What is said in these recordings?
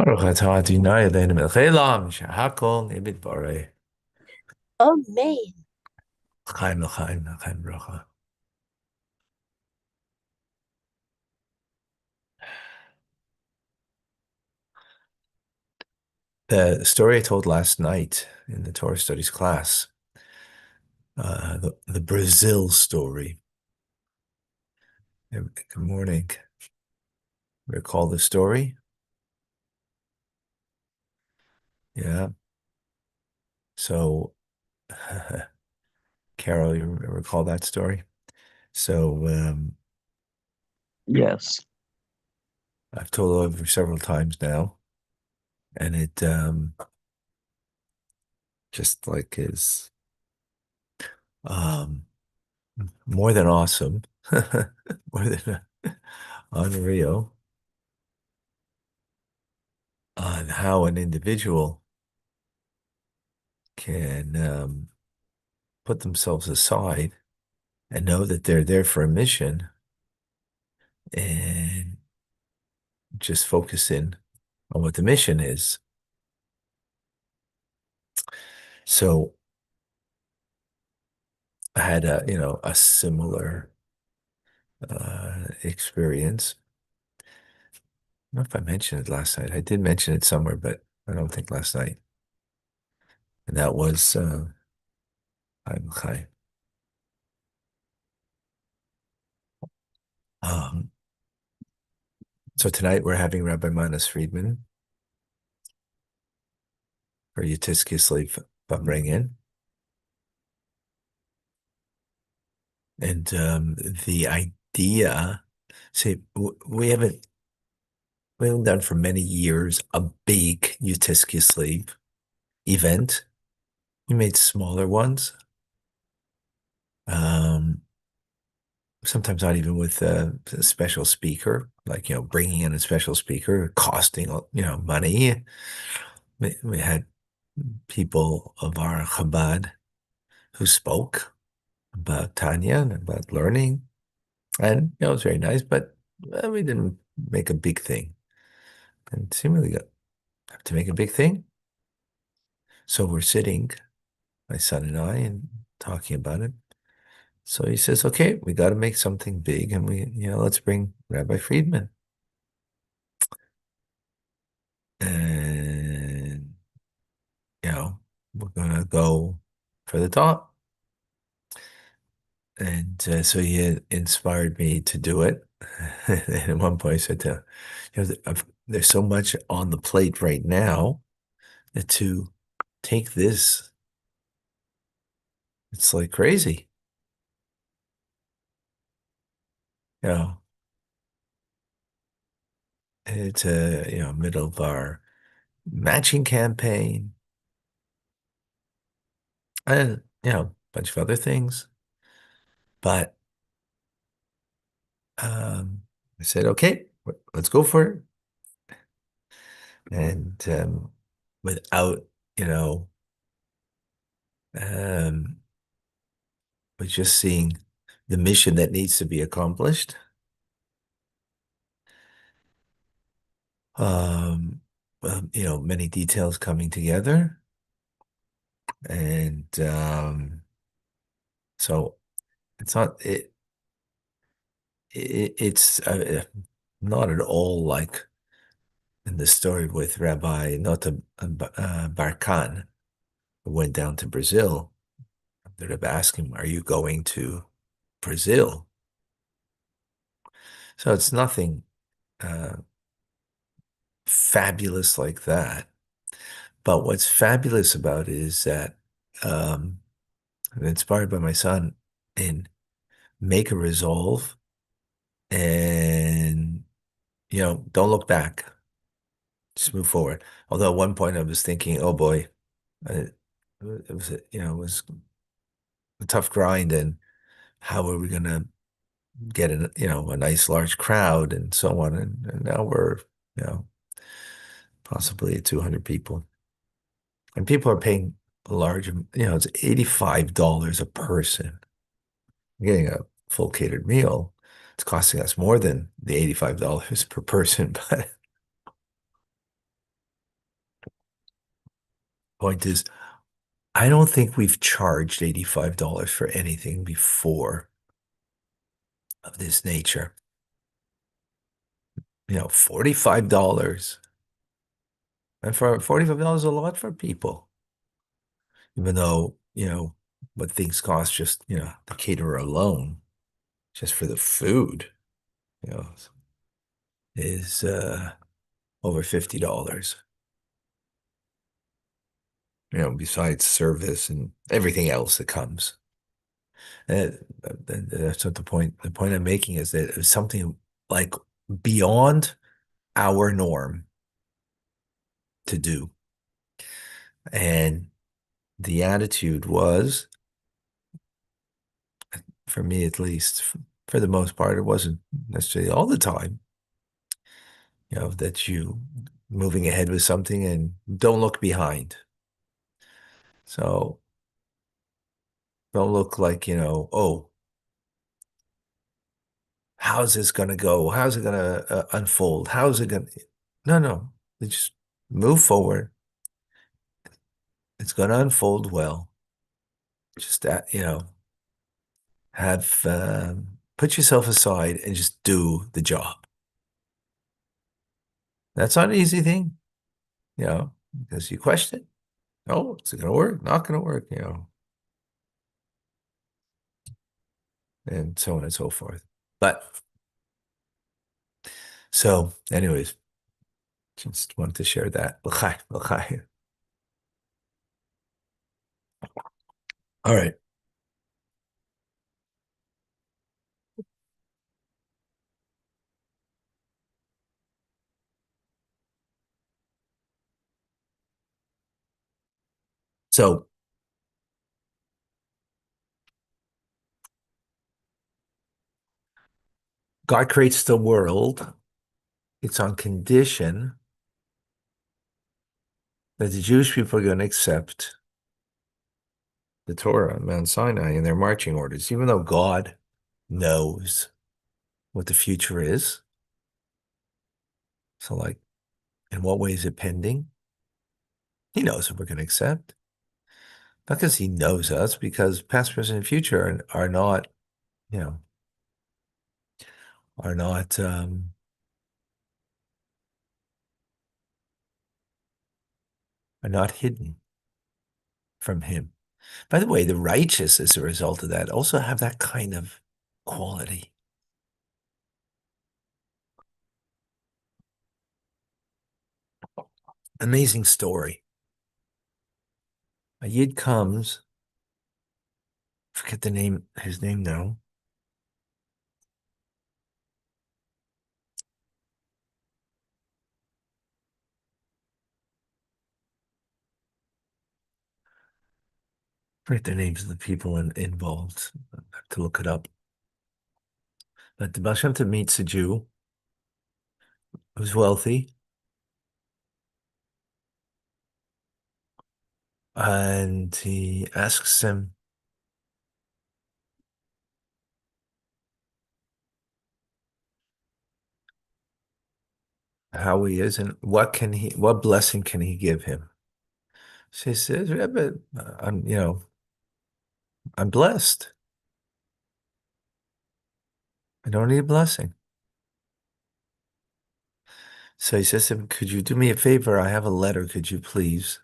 ברוך אתה אדוני אלוהינו מלך העולם שהכל נהיה בדברו. Amen. Chaim l'chaim, l'chaim bracha. The story I told last night in the Torah studies class, the Brazil story. Good morning. Recall the story? Yeah. So, Carol, you recall that story? So, Yes. I've told it over several times now, and it just like is um, more than awesome, more than unreal on how an individual can put themselves aside and know that they're there for a mission and just focus in on what the mission is. So I had a similar experience. I don't know if I mentioned it last night. I did mention it somewhere, but I don't think last night. And that was I'm Chai. Um, so tonight we're having Rabbi Manas Friedman for Yutiskis Leif Bringin. And the idea, see, we haven't done for many years a big Utisky Sleeve event. We made smaller ones. Um, Sometimes not even with a special speaker, like, bringing in a special speaker, costing, money. We had people of our Chabad who spoke about Tanya and about learning. And, it was very nice, but we didn't make a big thing. And seemingly have to make a big thing. So we're sitting, my son and I, and talking about it. So he says, okay, we got to make something big, and let's bring Rabbi Friedman. And, we're going to go for the talk. And so he had inspired me to do it. And at one point I said there's so much on the plate right now that to take this, it's like crazy. You know, it's middle of our matching campaign and, a bunch of other things. But I said, okay, let's go for it. And without, you know, um, with just seeing the mission that needs to be accomplished. Um, many details coming together. And so it's not it's not at all like in the story with Rabbi Nota Barkan, who went down to Brazil. The Rebbe asked him, "Are you going to Brazil?" So it's nothing uh, fabulous like that. But what's fabulous about it is that I'm inspired by my son and make a resolve and, don't look back. Just move forward. Although at one point I was thinking, oh boy, it was, it was a tough grind, and how are we going to get a nice large crowd and so on. And now we're, you know, possibly at 200 people, and people are paying a large, it's $85 a person. Getting a full catered meal. It's costing us more than the $85 per person, but Point is, I don't think we've charged $85 for anything before of this nature. $45. And for $45 a lot for people, even though, what things cost just, the caterer alone, just for the food, you know, is over $50. Besides service and everything else that comes. And that's what the point I'm making is that it's something like beyond our norm to do. And the attitude was, for me at least, for the most part, it wasn't necessarily all the time, that you moving ahead with something and don't look behind. So don't look like, oh, how's this going to go? How's it going to unfold? How's it going to? No, no. Just move forward. It's going to unfold well. Just that, have put yourself aside and just do the job. That's not an easy thing, because you question, oh, is it going to work? Not going to work, and so on and so forth. But so, anyways, just wanted to share that. L'chai, l'chai. All right. So God creates the world. It's on condition that the Jewish people are going to accept the Torah on Mount Sinai in their marching orders, even though God knows what the future is. So, like, in what way is it pending? He knows what we're going to accept. Not because he knows us, because past, present, and future are not, you know, are not are not hidden from him. By the way, the righteous, as a result of that, also have that kind of quality. Amazing story. A Yid comes, forget his name now. Forget the names of the people involved. I have to look it up. But the Baal Shem Tov meets a Jew who's wealthy, and he asks him how he is and what blessing can he give him. So he says, Rebbe, I'm blessed. I don't need a blessing. So he says to him, could you do me a favor? I have a letter. Could you please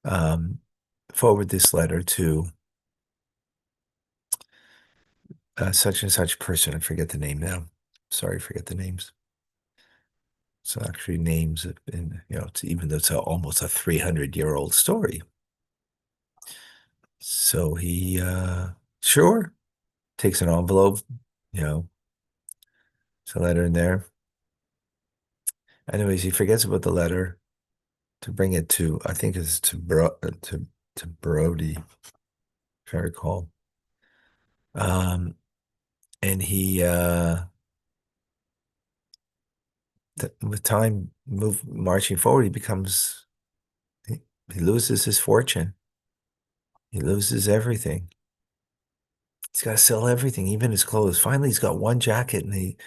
um, forward this letter to such and such person? I forget the name now. Sorry, forget the names. So actually names, and even though it's almost a 300-year-old story. So he, sure, takes an envelope, you know, it's a letter in there. Anyways, he forgets about the letter to bring it to, I think it's to Brody, if I recall. And he, with time marching forward, he loses his fortune. He loses everything. He's got to sell everything, even his clothes. Finally, he's got one jacket and he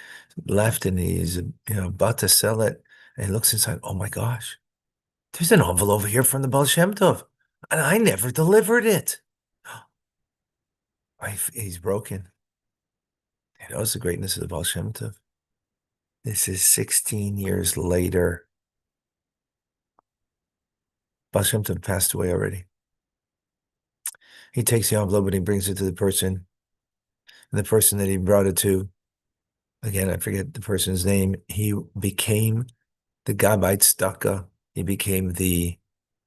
left and he's about to sell it. And he looks inside, oh my gosh, There's an envelope over here from the Baal Shem Tov, and I never delivered it. He's broken. He knows the greatness of the Baal Shem Tov. This is 16 years later. Baal Shem Tov passed away already. He takes the envelope and he brings it to the person. And the person that he brought it to, again, I forget the person's name, he became the Gabbai Tzedakah. He became the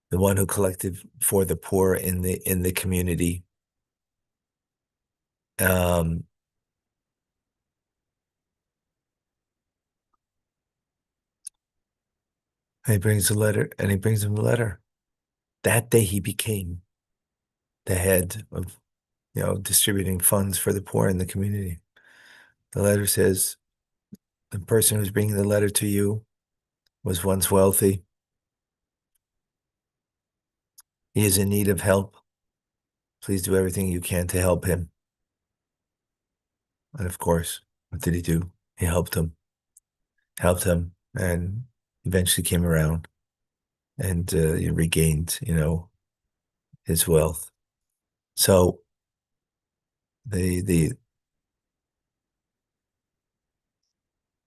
one who collected for the poor in the community. Um, and he brings a letter, and he brings him the letter. That day he became the head of, distributing funds for the poor in the community. The letter says, the person who's bringing the letter to you was once wealthy. He is in need of help. Please do everything you can to help him. And of course, what did he do? He helped him, and eventually came around and he regained, his wealth. So the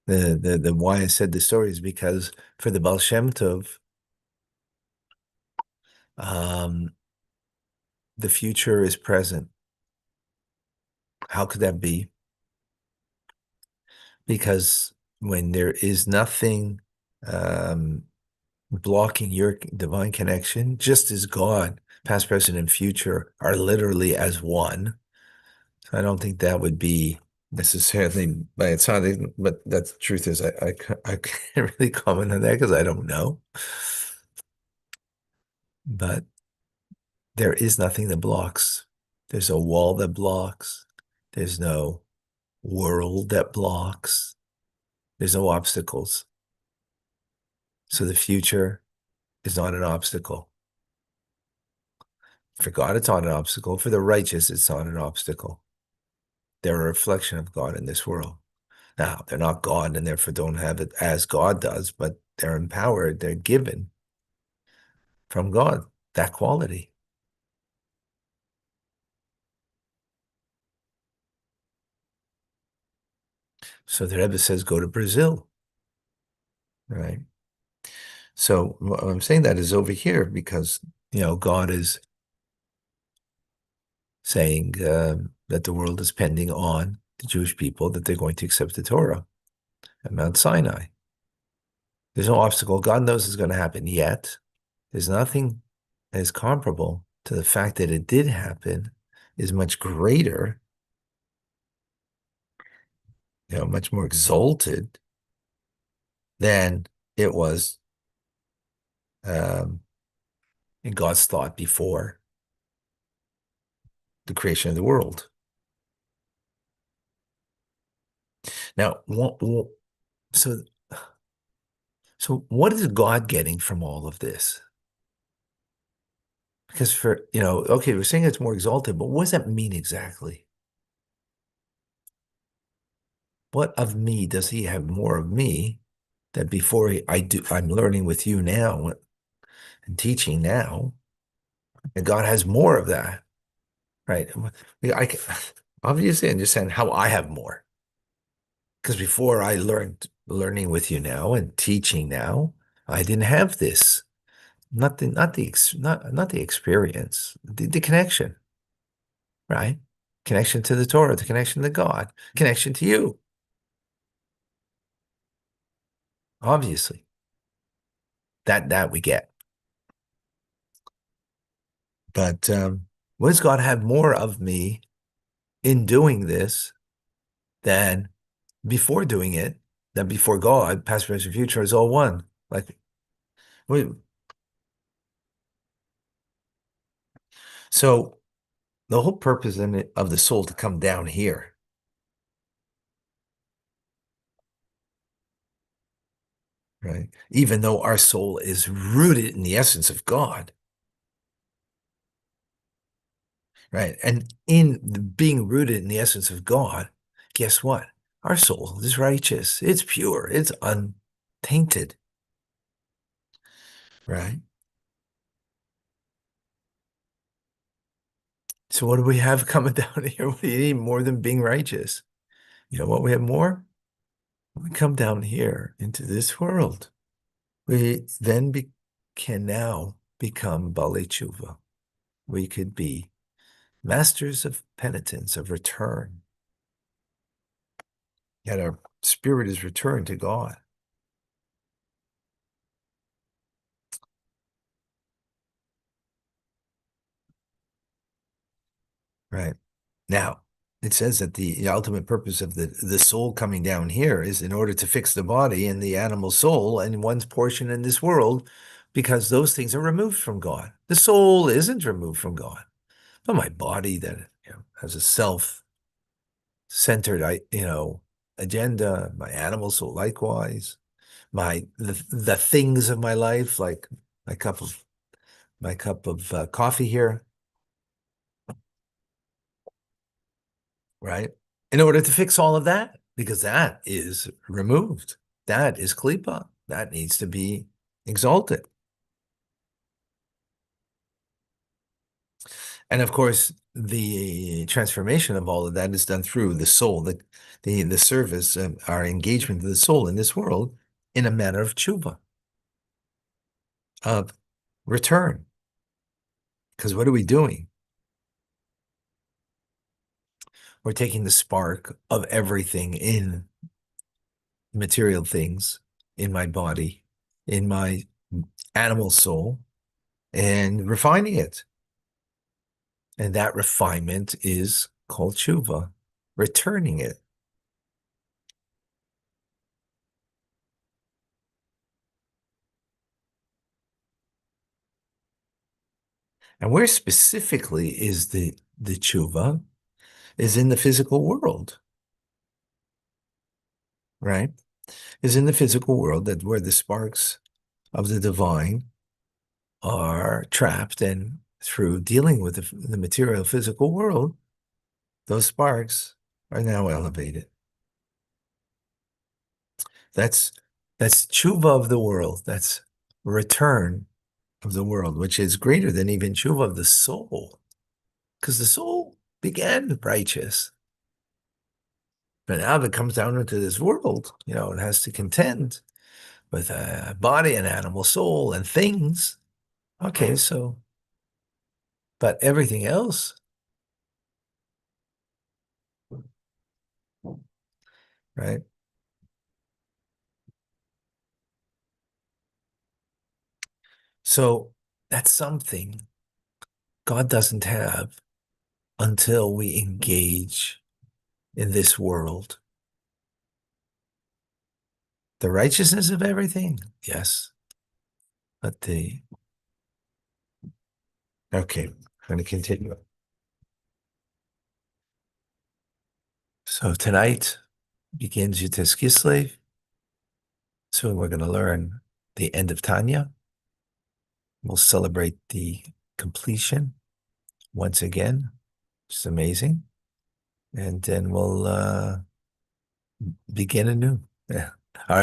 why I said the story is because for the Baal Shem Tov, um, the future is present. How could that be? Because when there is nothing blocking your divine connection, just as God, past, present, and future, are literally as one. So I don't think that would be necessarily by its sounding, but that's the truth is I can't really comment on that because I don't know. But there is nothing that blocks. There's a wall that blocks. There's no world that blocks. There's no obstacles. So the future is not an obstacle. For God, it's not an obstacle. For the righteous, it's not an obstacle. They're a reflection of God in this world. Now, they're not God and therefore don't have it as God does, but they're empowered, they're given from God that quality. So the Rebbe says, go to Brazil, right? So what I'm saying that is over here because, God is saying that the world is pending on the Jewish people that they're going to accept the Torah at Mount Sinai. There's no obstacle. God knows it's going to happen, yet there's nothing that is comparable to the fact that it did happen is much greater, much more exalted than it was in God's thought before the creation of the world. Now, so what is God getting from all of this? Because okay, we're saying it's more exalted, but what does that mean exactly? What of me does he have more of me that before I'm learning with you now and teaching now, and God has more of that, right? I can, obviously understand how I have more. Because before I learning with you now and teaching now, I didn't have this. Not the experience, the connection, right? Connection to the Torah, the connection to God, connection to you. Obviously, that we get. But what does God have more of me in doing this than before doing it? Than before God, past, present, future is all one. Like, wait, so the whole purpose of the soul to come down here, right? Even though our soul is rooted in the essence of God, right? And in being rooted in the essence of God, guess what? Our soul is righteous. It's pure. It's untainted, right? So what do we have coming down here? What do you need more than being righteous? You know what we have more? When we come down here into this world, we then can now become Bali Tshuva. We could be masters of penitence, of return. That our spirit is returned to God. Right. Now, it says that the ultimate purpose of the soul coming down here is in order to fix the body and the animal soul and one's portion in this world, because those things are removed from God. The soul isn't removed from God, but my body that has a self-centered, agenda, my animal soul likewise, the things of my life, like my cup of coffee here, right? In order to fix all of that, because that is removed. That is klipa. That needs to be exalted. And of course, the transformation of all of that is done through the soul, the service, our engagement of the soul in this world in a manner of tshuva, of return. Because what are we doing? We're taking the spark of everything in material things, in my body, in my animal soul, and refining it. And that refinement is called tshuva, returning it. And where specifically is the tshuva is in the physical world, right? Is in the physical world, that where the sparks of the divine are trapped, and through dealing with the material physical world, those sparks are now elevated. That's that's tshuva of the world. That's return of the world, which is greater than even tshuva of the soul, because the soul began righteous, but now if it comes down into this world, it has to contend with a body and animal soul and things. Okay, so, but everything else, right? So that's something God doesn't have until we engage in this world. The righteousness of everything, yes, but okay, I'm going to continue. So tonight begins Yutes Kislev. Soon we're going to learn the end of Tanya. We'll celebrate the completion once again, which is amazing. And then we'll begin anew. Yeah. All right.